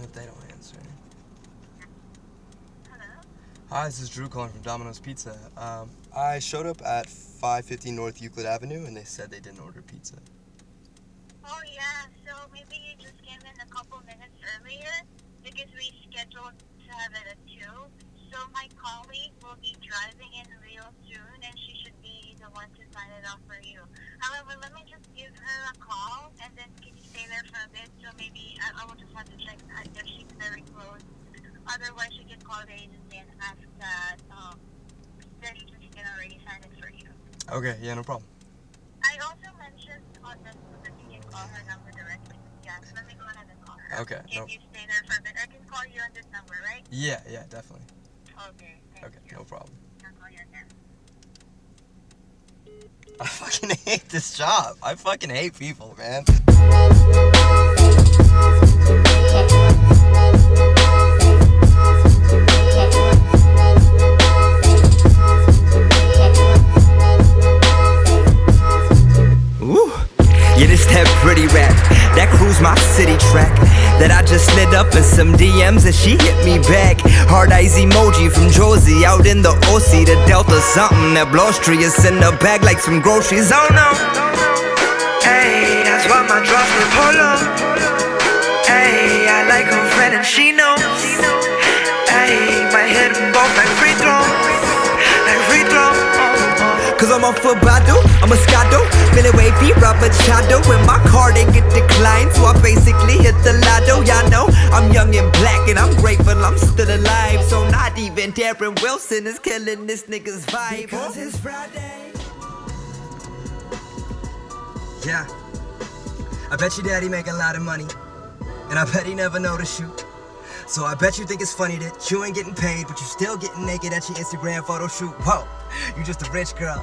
If they don't answer. Hello? Hi, this is Drew calling from Domino's Pizza. I showed up at 550 North Euclid Avenue and they said they didn't order pizza. Oh yeah, so maybe you just came in a couple minutes earlier because we scheduled to have it at 2. So my colleague will be driving in real soon and she should be the one to sign it off for you. However, let me just give her a call and then can you stay there for a bit? So maybe I will just have to check if she's very close. Otherwise, you can call the agency and ask that the agency can already sign it for you. Okay, yeah, no problem. I also mentioned on the that you can call her number directly. Yeah, so let me go ahead and call her. Okay, Can you stay there for a bit? I can call you on this number, right? Yeah, definitely. Okay, thank you. No problem. I'll call you again. I fucking hate this job. I fucking hate people, man. Ooh, yeah, this that pretty rap that cruise my city track. That I just slid up in some DMs and she hit me back. Hard eyes emoji from Josie out in the OC, the Delta something. That blustery is in the bag like some groceries. Oh no, hey, that's why my drops were polo. Hey, I like her friend and she knows. Hey, my head both like free throw, like free throw. Cause I'm a foot bado, I'm a scado. Feeling wavy, rubber chado. When my card ain't get declined, so I basically hit the lotto. Y'all know I'm young and black and I'm grateful I'm still alive. So not even Darren Wilson is killing this nigga's vibe. Because it's Friday. Yeah. I bet your daddy make a lot of money. And I bet he never noticed you. So I bet you think it's funny that you ain't getting paid, but you still getting naked at your Instagram photo shoot. Whoa, you just a rich girl.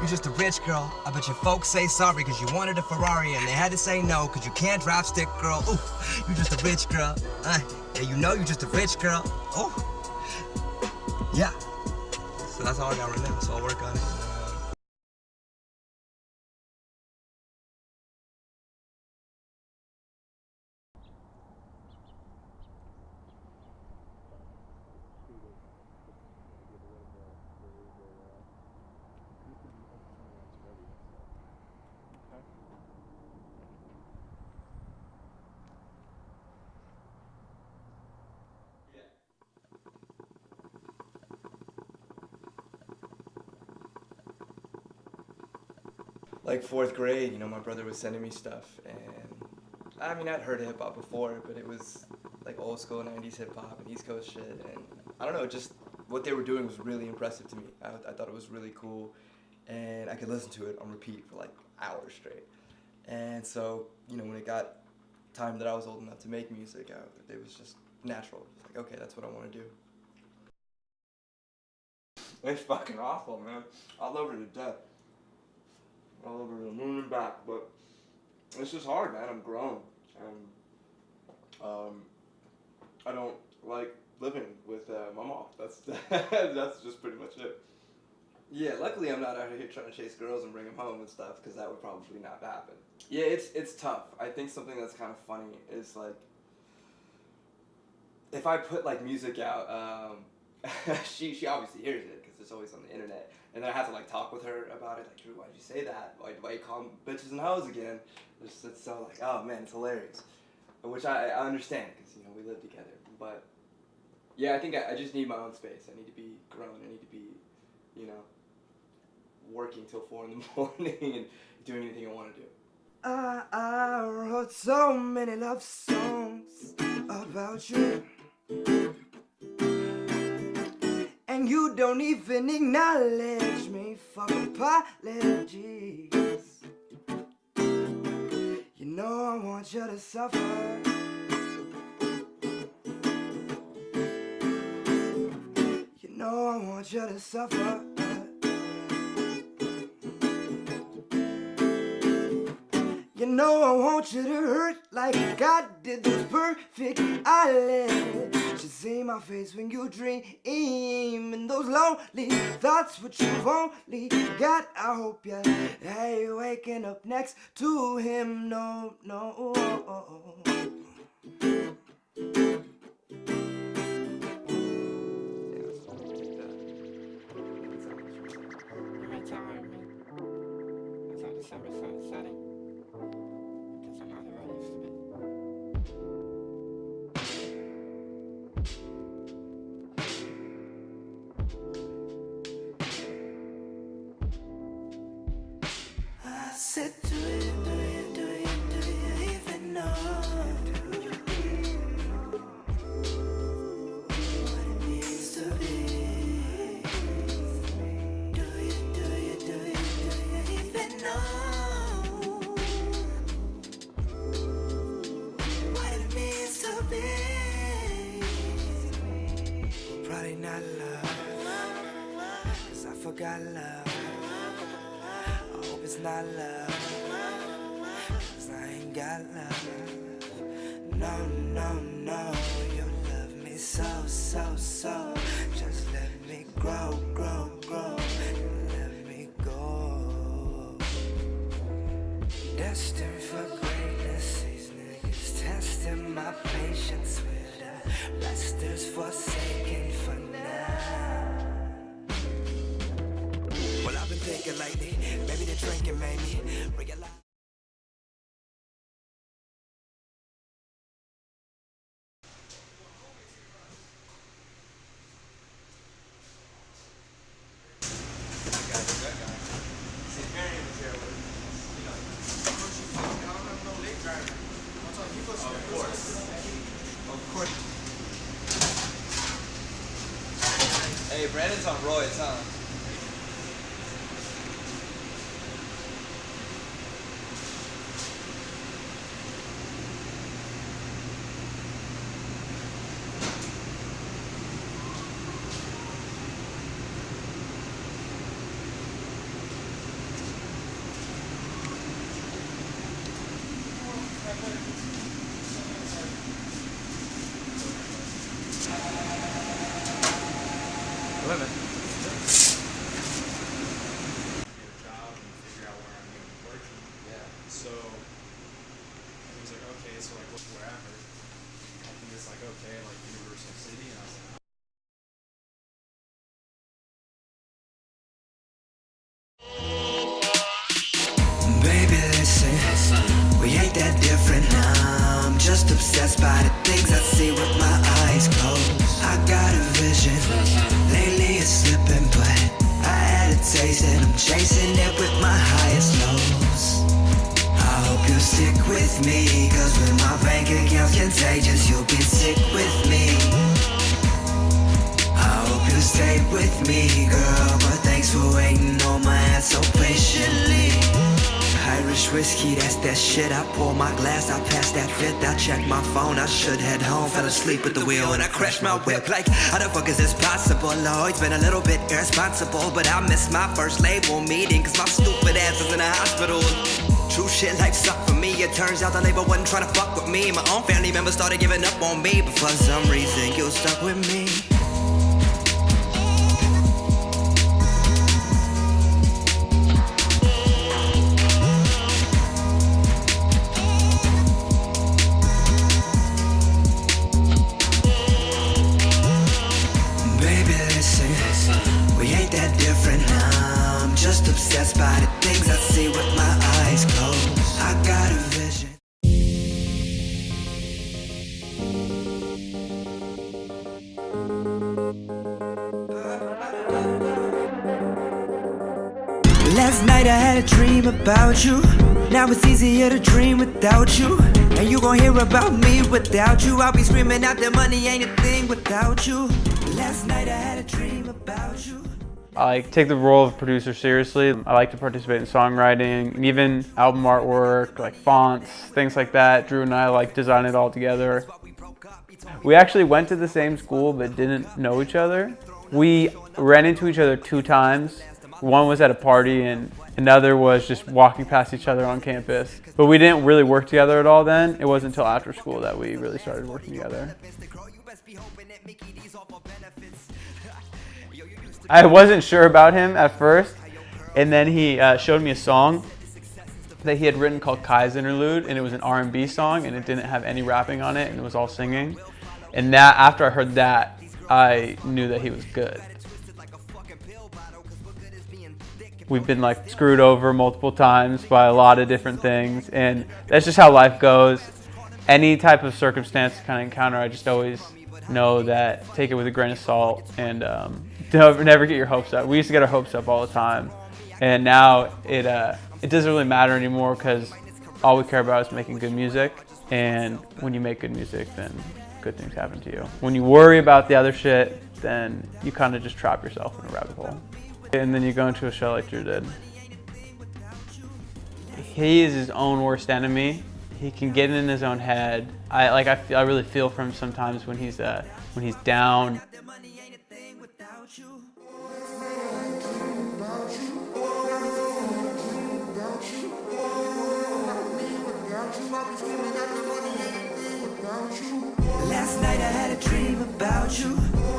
You just a rich girl. I bet your folks say sorry cause you wanted a Ferrari and they had to say no cause you can't drive stick, girl. Ooh, you just a rich girl. Yeah, you know you just a rich girl. Ooh. Yeah. So that's all I got right now, so I'll work on it. Like 4th grade, you know, my brother was sending me stuff, and I mean, I'd heard hip hop before, but it was like old school 90s hip hop and East Coast shit, and I don't know, just what they were doing was really impressive to me. I thought it was really cool, and I could listen to it on repeat for like hours straight. And so, you know, when it got time that I was old enough to make music, it was just natural. It was like, okay, that's what I want to do. It's fucking awful, man. I love her to death. All over the moon and back, but it's just hard, man. I'm grown, and I don't like living with my mom. That's that's just pretty much it. Yeah, luckily I'm not out here trying to chase girls and bring them home and stuff, because that would probably not happen. Yeah, it's tough. I think something that's kind of funny is like if I put like music out, she obviously hears it because it's always on the internet. And then I have to like talk with her about it, like, Drew, why'd you say that? Why you call them bitches and hoes again? It's so like, oh man, it's hilarious. Which I understand, because, you know, we live together. But yeah, I think I just need my own space. I need to be grown. I need to be, you know, working till 4 in the morning and doing anything I want to do. I wrote so many love songs about you. And you don't even acknowledge me for apologies. You know I want you to suffer. You know I want you to suffer. You know I want you to hurt like God did those perfect eyelids. You see my face when you dream, and those lonely thoughts which you've only got. I hope you ain't waking up next to him. No, no. got love. I hope it's not love, 'cause I ain't got love. No, no, no, you love me so, so, so. Just let me grow, grow, grow. You let me go. Destined for greatness, these niggas testing my patience with the rest is forsaken for now. Well, I've been thinking lately, maybe the drinking made me realize. Hey, Brandon's on roids, huh? Women. Job and figure out where I'm going to be working. Yeah. So he was like, okay, so like wherever. I think it's like okay, like Universal City, and I was like, Baby, listen, we ain't that different now. I'm just obsessed by the things I see with my eyes closed. I got a vision, lately it's slipping, but I had a taste and I'm chasing it with my highest lows. I hope you stick with me, cause when my bank account's contagious, you'll get sick with me. I hope you stay with me, girl, but thanks for waiting on my hand so patiently. Irish whiskey, that's that shit. I pour my glass, I pass that fifth. I check my phone, I should head home. Fell asleep at the wheel and I crashed my whip. Like, how the fuck is this possible? Oh, it's been a little bit irresponsible, but I missed my first label meeting, cause my stupid ass is in the hospital. True shit, life sucked for me. It turns out the label wasn't trying to fuck with me. My own family members started giving up on me, but for some reason you stuck with me. Just obsessed by the things I see with my eyes closed. I got a vision. Last night I had a dream about you. Now it's easier to dream without you. And you gon' hear about me without you. I'll be screaming out that money ain't a thing without you. Last night I had a dream about you. I take the role of producer seriously. I like to participate in songwriting and even album artwork, like fonts, things like that. Drew and I like design it all together. We actually went to the same school but didn't know each other. We ran into each other 2 times. One was at a party and another was just walking past each other on campus. But we didn't really work together at all then. It wasn't until after school that we really started working together. I wasn't sure about him at first, and then he showed me a song that he had written called Kai's Interlude, and it was an R&B song, and it didn't have any rapping on it, and it was all singing. And that, after I heard that, I knew that he was good. We've been like screwed over multiple times by a lot of different things, and that's just how life goes. Any type of circumstance kind of encounter, I just always know that take it with a grain of salt and never get your hopes up. We used to get our hopes up all the time, and now it doesn't really matter anymore because all we care about is making good music. And when you make good music, then good things happen to you. When you worry about the other shit, then you kind of just trap yourself in a rabbit hole. And then you go into a show like Drew did. He is his own worst enemy. He can get in his own head. I really feel for him sometimes when he's down. to dream about you.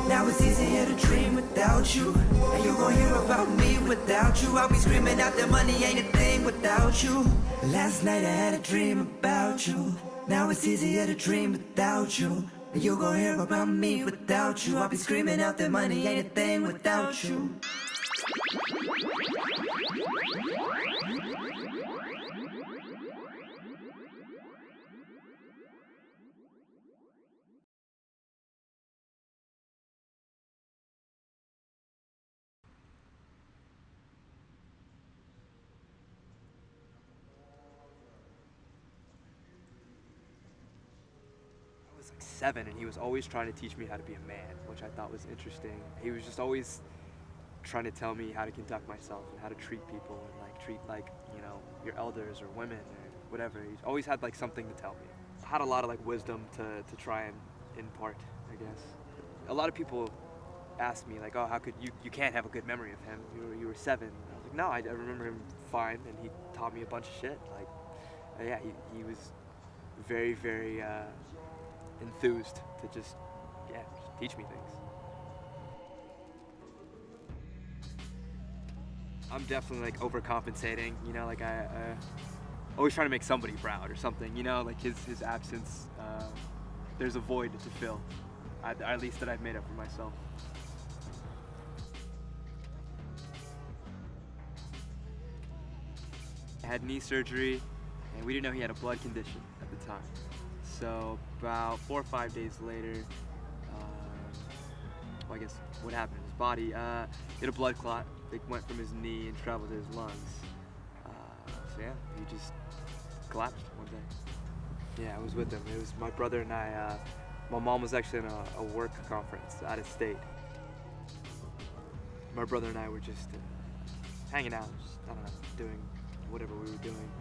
Now it's easier to dream without you. And you gon' hear about me without you. I'll be screaming out that money ain't a thing without you. Last night I had a dream about you. Now it's easier to dream without you. And you gon' hear about me without you. I'll be screaming out that money ain't a thing without you. I was like 7 and he was always trying to teach me how to be a man, which I thought was interesting. He was just always trying to tell me how to conduct myself and how to treat people and like treat like, you know, your elders or women or whatever. He always had like something to tell me. I had a lot of like wisdom to try and impart, I guess. A lot of people ask me like, oh, how could you can't have a good memory of him. You were 7. And I was like, no, I remember him fine and he taught me a bunch of shit. Like, yeah, he was very, very enthused to just teach me things. I'm definitely like overcompensating, you know, like I always trying to make somebody proud or something, you know, like his absence, there's a void to fill, at least that I've made up for myself. I had knee surgery and we didn't know he had a blood condition at the time. So about 4 or 5 days later, well, I guess what happened in his body, he had a blood clot. It went from his knee and traveled to his lungs. So yeah, he just collapsed one day. Yeah, I was with him. It was my brother and I. My mom was actually in a work conference out of state. My brother and I were just hanging out, just, I don't know, doing whatever we were doing.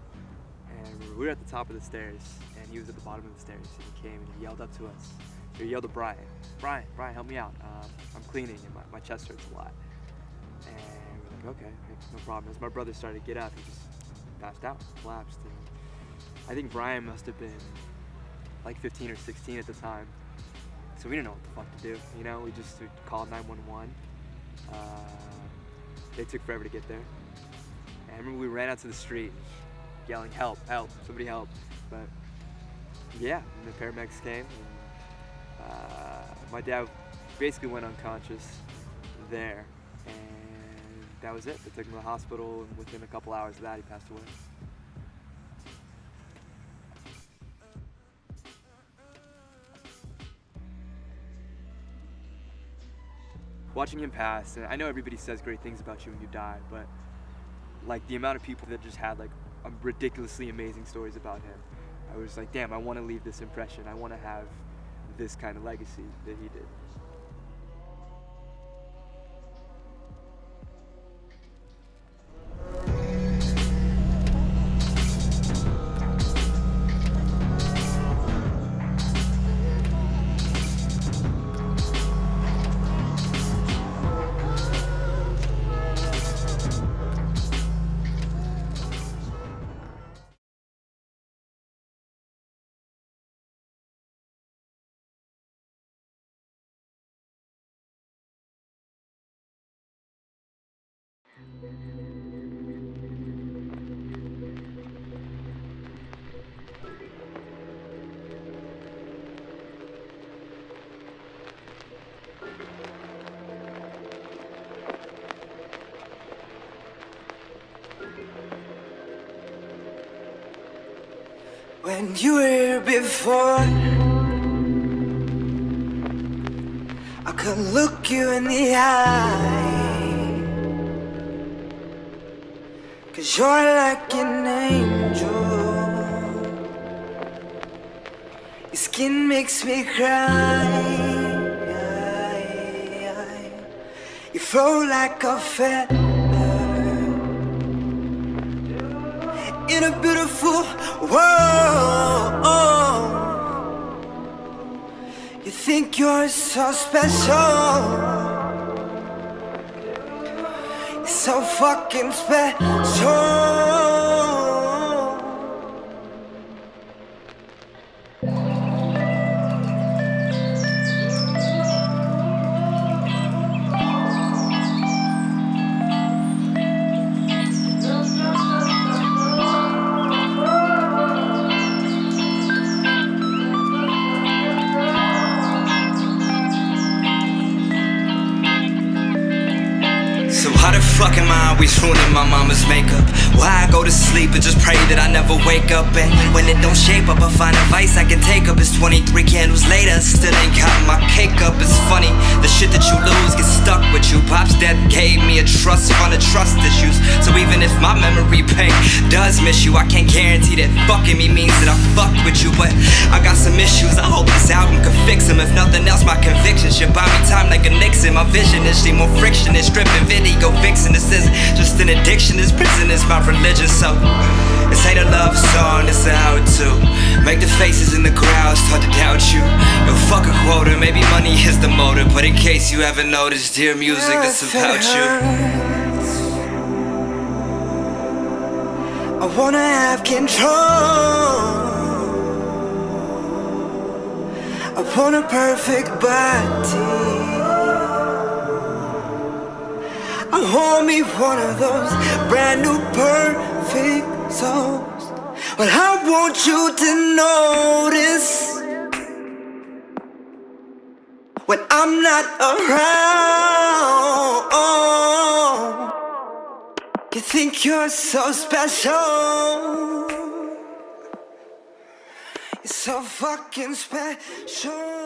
And we were at the top of the stairs, and he was at the bottom of the stairs. And he came and he yelled up to us. He yelled at Brian, Brian, help me out. I'm cleaning and my chest hurts a lot. And we're like, okay, no problem. As my brother started to get up, he just passed out, collapsed. And I think Brian must have been like 15 or 16 at the time. So we didn't know what the fuck to do. You know, we just called 911. They took forever to get there. And I remember we ran out to the street yelling, help, help, somebody help. But yeah, and the paramedics came. And, my dad basically went unconscious there. And that was it. They took him to the hospital, and within a couple hours of that, he passed away. Watching him pass, and I know everybody says great things about you when you die, but like the amount of people that just had like ridiculously amazing stories about him, I was like, damn, I want to leave this impression. I want to have this kind of legacy that he did. When you were here before, I could look you in the eye, 'cause you're like an angel. Your skin makes me cry. You flow like a feather in a beautiful world. You think you're so special, you're so fucking special. fuck am I always ruining my mama's makeup? Why I go to sleep and just pray that I never wake up? And when it don't shape up, I find advice I can take up. It's 23 candles later, still ain't got my cake up. It's funny, the shit that you lose gets stuck with you. Pop's death gave me a trust fund of trust issues. So even if my memory bank does miss you, I can't guarantee that fucking me means that I fucked with you. But I got some issues, I hope this album can fix them. If nothing else, my conviction should buy me time like a Nixon. My vision is see more friction than stripping video vixen. This isn't just an addiction, this prison is my religion. So this ain't a love song, this a how-to. Make the faces in the crowd start to doubt you. Yo, fuck a quota, maybe money is the motive. But in case you haven't noticed, dear music, that's about you. I wanna have control. I want a perfect body. I want me one of those brand new perfect souls. But I want you to notice when I'm not around. You think you're so special. You're so fucking special.